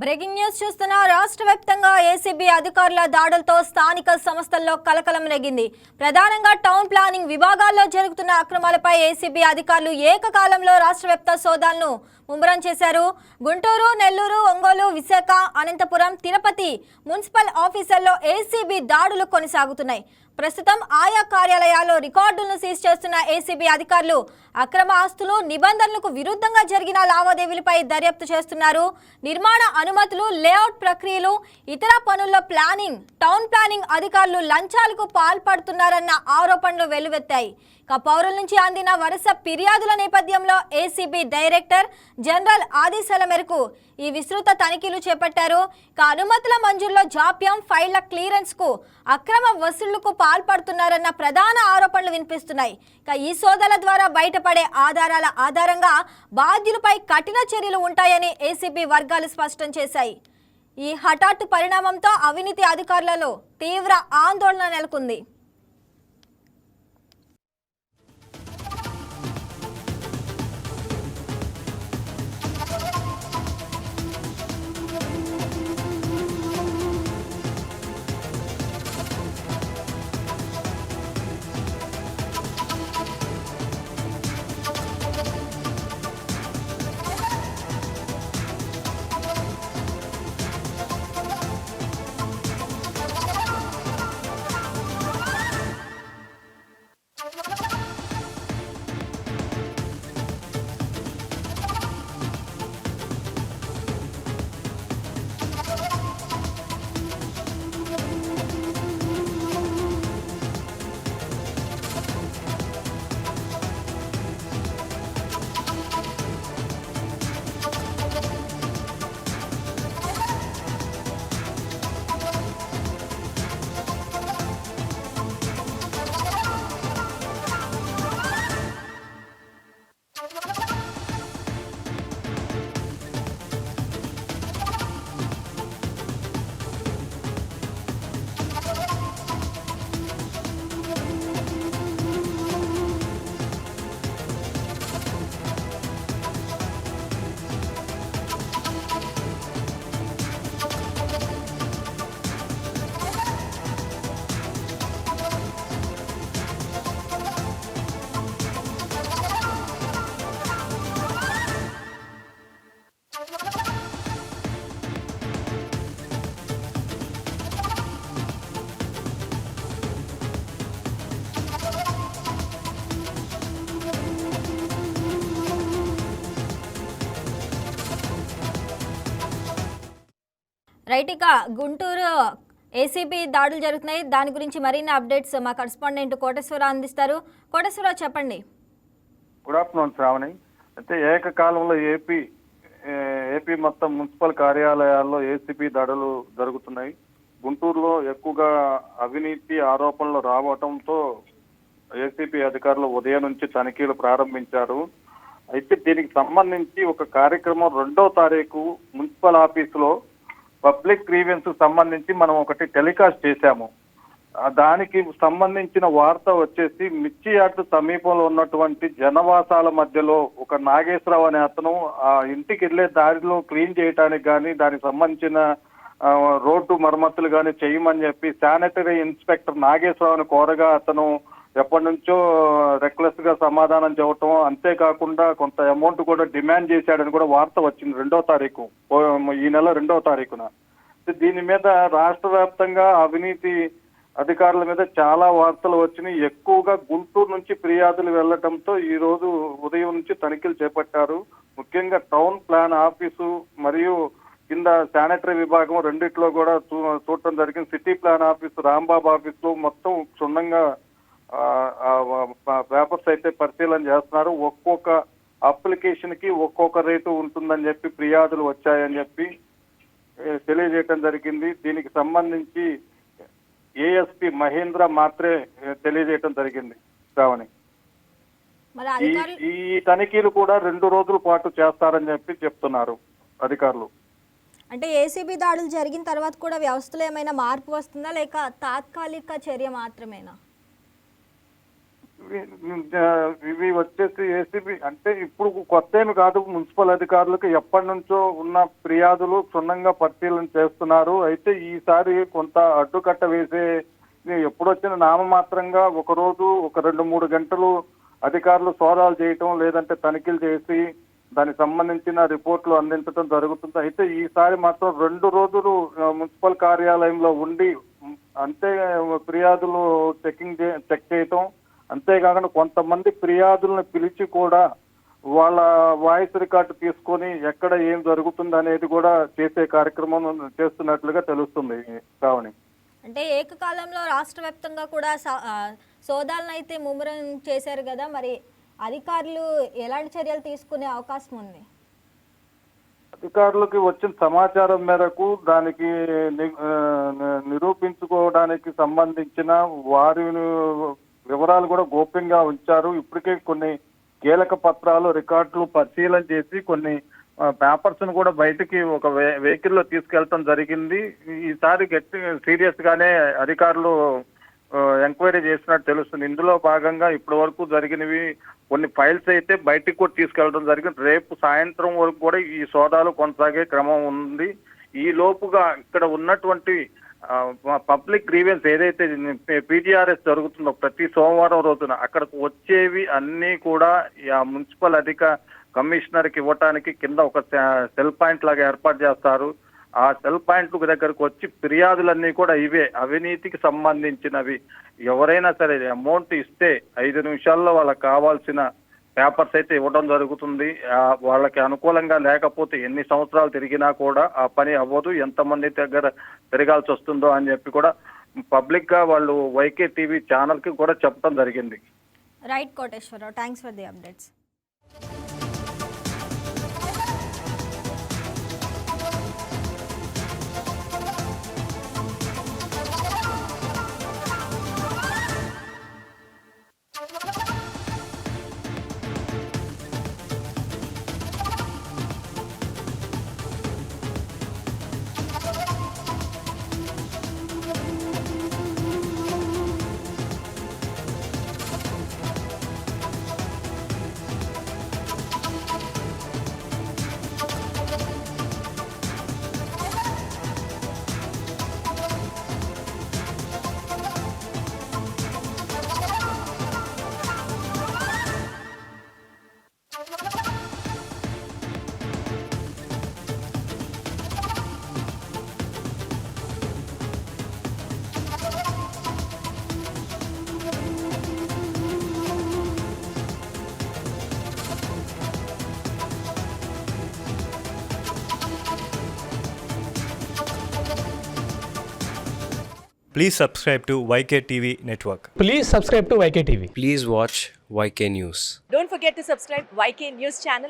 Breaking news చూస్తున్న రాష్ట్ర వ్యాప్తంగా ఏసీబీ అధికారుల దాడులతో స్థానిక సంస్థల్లో కలకలం రేగింది. ప్రధానంగా టౌన్ ప్లానింగ్ విభాగాల్లో జరుగుతున్న అక్రమాలపై ఏసీబీ అధికారులు ఏకకాలంలో రాష్ట్ర వ్యాప్త సోదాలను ముమ్మరం చేశారు. గుంటూరు, నెల్లూరు, ఒంగోలు, విశాఖ, అనంతపురం, తిరుపతి మున్సిపల్ ఆఫీసుల్లో ఏసీబీ దాడులు కొనసాగుతున్నాయి. ప్రస్తుతం ఆయా కార్యాలయాల్లో రికార్డులను సీజ్ చేస్తున్న ఏసీబీ అధికారులు అక్రమ ఆస్తులు, నిబంధనలకు విరుద్ధంగా జరిగిన లావాదేవీలపై దర్యాప్తు చేస్తున్నారు. నిర్మాణ అనుమతులు, లేఅవుట్ ప్రక్రియలు, ఇతర పనుల్లో టౌన్ ప్లానింగ్ అధికారులు లంచాలకు పాల్పడుతున్నారన్న ఆరోపణలు వెల్లువెత్తాయి. పౌరుల నుంచి అందిన వరుస ఫిర్యాదుల నేపథ్యంలో ఏసీబీ డైరెక్టర్ జనరల్ ఆదేశాల మేరకు ఈ విస్తృత తనిఖీలు చేపట్టారు. అనుమతుల మంజూరులో జాప్యం, ఫైళ్ల క్లియరెన్స్ కు అక్రమ వసూళ్లకు పాల్పడుతున్నారన్న ప్రధాన ఆరోపణలు వినిపిస్తున్నాయి. ఈ సోదాల ద్వారా బయటపడే ఆధారాల ఆధారంగా బాధ్యులపై కఠిన చర్యలు ఉంటాయని ఏసీబీ వర్గాలు స్పష్టం చేశాయి. ఈ హఠాత్తు పరిణామంతో అవినీతి అధికారులలో తీవ్ర ఆందోళన నెలకొంది. రైట్, ఇక గుంటూరు ఏసీబీ దాడులు జరుగుతున్నాయి. దాని గురించి మరిన్ని అప్డేట్స్ మా కరెస్పాండెంట్ కోటేశ్వరరావు అందిస్తారు. కోటేశ్వరరావు, చెప్పండి. Good afternoon Sravani. అయితే ఏకకాలంలో ఏపీ మొత్తం మున్సిపల్ కార్యాలయాల్లో ఏసీబీ దాడులు జరుగుతున్నాయి. గుంటూరులో ఎక్కువగా అవినీతి ఆరోపణలు రావడంతో ఏసీబీ అధికారులు ఉదయం నుంచి తనిఖీలు ప్రారంభించారు. అయితే దీనికి సంబంధించి ఒక కార్యక్రమం 2వ తారీఖు మున్సిపల్ ఆఫీసులో పబ్లిక్ గ్రీవెన్స్ సంబంధించి మనం ఒకటి టెలికాస్ట్ చేశాము. దానికి సంబంధించిన వార్త వచ్చేసి మిర్చియార్డు సమీపంలో ఉన్నటువంటి జనవాసాల మధ్యలో ఒక నాగేశ్వరరావు అనే అతను ఆ ఇంటికి వెళ్లే దారిలో క్లీన్ చేయడానికి కానీ దానికి సంబంధించిన రోడ్డు మరమ్మతులు కానీ చేయమని చెప్పి శానిటరీ ఇన్స్పెక్టర్ నాగేశ్వరరావుని కోరగా అతను ఎప్పటి నుంచో రెక్లెస్ గా సమాధానం చెప్పటం, అంతేకాకుండా కొంత అమౌంట్ కూడా డిమాండ్ చేశాడని కూడా వార్త వచ్చింది 2వ తారీఖు, ఈ నెల 2వ తారీఖున. దీని మీద రాష్ట్ర వ్యాప్తంగా అవినీతి అధికారుల మీద చాలా వార్తలు వచ్చినాయి. ఎక్కువగా గుంటూరు నుంచి ఫిర్యాదులు వెళ్లడంతో ఈ రోజు ఉదయం నుంచి తనిఖీలు చేపట్టారు. ముఖ్యంగా టౌన్ ప్లాన్ ఆఫీసు మరియు కింద శానిటరీ విభాగం రెండిట్లో కూడా చూడటం జరిగింది. సిటీ ప్లాన్ ఆఫీసు, రాంబాబు ఆఫీసులో మొత్తం క్షుణ్ణంగా పేపర్స్ అయితే పరిశీలన చేస్తున్నారు. ఒక్కొక్క అప్లికేషన్ కి ఒక్కొక్క రేటు ఉంటుందని చెప్పి ఫిర్యాదులు వచ్చాయని చెప్పి తెలియజేయడం జరిగింది. దీనికి సంబంధించి ఏఎస్పీ మహేంద్ర మాత్రే తెలియజేయడం జరిగింది. శ్రావణి, ఈ తనిఖీలు కూడా 2 రోజుల పాటు చేస్తారని చెప్పి చెప్తున్నారు అధికారులు. అంటే ఏసీబీ దాడులు జరిగిన తర్వాత కూడా వ్యవస్థలో ఏమైనా మార్పు వస్తుందా, లేక తాత్కాలిక చర్య మాత్రమేనా? ఇవి వచ్చేసి ఏసీబీ అంటే ఇప్పుడు కొత్త ఏమి కాదు, మున్సిపల్ అధికారులకు ఎప్పటి నుంచో ఉన్న ఫిర్యాదులు క్షుణ్ణంగా పరిశీలన చేస్తున్నారు. అయితే ఈసారి కొంత అడ్డుకట్ట వేసే ఎప్పుడొచ్చిన నామమాత్రంగా ఒకరోజు ఒక 2-3 గంటలు అధికారులు సోదాలు చేయటం, లేదంటే తనిఖీలు చేసి దానికి సంబంధించిన రిపోర్ట్లు అందించడం జరుగుతుంది. అయితే ఈసారి మాత్రం 2 రోజులు మున్సిపల్ కార్యాలయంలో ఉండి అంతే ఫిర్యాదులు చెక్ చేయటం, అంతేకాకుండా కొంతమంది ఫిర్యాదులను పిలిచి కూడా వాళ్ళ వాయిస్ రికార్డు తీసుకొని ఎక్కడ ఏం జరుగుతుంది అనేది కూడా చేసే కార్యక్రమం చేస్తున్నట్లుగా తెలుస్తుంది. శ్రావణి, అంటే ఏకకాలంలో రాష్ట్ర వ్యాప్తంగా కూడా సోదాలను అయితే ముమ్మరం చేశారు కదా, మరి అధికారులు ఎలాంటి చర్యలు తీసుకునే అవకాశం ఉంది? అధికారులకి వచ్చిన సమాచారం మేరకు దానికి నిరూపించుకోవడానికి సంబంధించిన వారి వివరాలు కూడా గోప్యంగా ఉంచారు. ఇప్పటికే కొన్ని కీలక పత్రాలు రికార్డులు పరిశీలన చేసి కొన్ని పేపర్స్ ను కూడా బయటికి ఒక వెహికల్లో తీసుకెళ్లడం జరిగింది. ఈసారి సీరియస్ గానే అధికారులు ఎంక్వైరీ చేసినట్టు తెలుస్తుంది. ఇందులో భాగంగా ఇప్పటి వరకు జరిగినవి కొన్ని ఫైల్స్ అయితే బయటికి కూడా తీసుకెళ్లడం జరిగింది. రేపు సాయంత్రం వరకు కూడా ఈ సోదాలు కొనసాగే క్రమం ఉంది. ఈ లోపుగా ఇక్కడ ఉన్నటువంటి పబ్లిక్ గ్రీవెన్స్ ఏదైతే పీజీఆర్ఎస్ జరుగుతుందో ప్రతి సోమవారం రోజున అక్కడికి వచ్చేవి అన్నీ కూడా మున్సిపల్ కమిషనర్కి ఇవ్వటానికి కింద ఒక సెల్ పాయింట్ లాగా ఏర్పాటు చేస్తారు. ఆ సెల్ పాయింట్ దగ్గరకు వచ్చి ఫిర్యాదులన్నీ కూడా ఇవే అవినీతికి సంబంధించినవి. ఎవరైనా సరే అమౌంట్ ఇస్తే 5 నిమిషాల్లో వాళ్ళకి కావాల్సిన పేపర్స్ అయితే ఇవ్వడం జరుగుతుంది. వాళ్ళకి అనుకూలంగా లేకపోతే ఎన్ని సంవత్సరాలు తిరిగినా కూడా ఆ పని అవ్వదు, ఎంతమంది దగ్గర తిరగాల్సి వస్తుందో అని చెప్పి కూడా పబ్లిక్ గా వాళ్ళు వైకే టీవీ ఛానల్ కి కూడా చెప్పడం జరిగింది. Right Koteswararao, thanks for the updates. Please subscribe to YK TV Network. Please subscribe to YK TV. Please watch YK News. Don't forget to subscribe YK News channel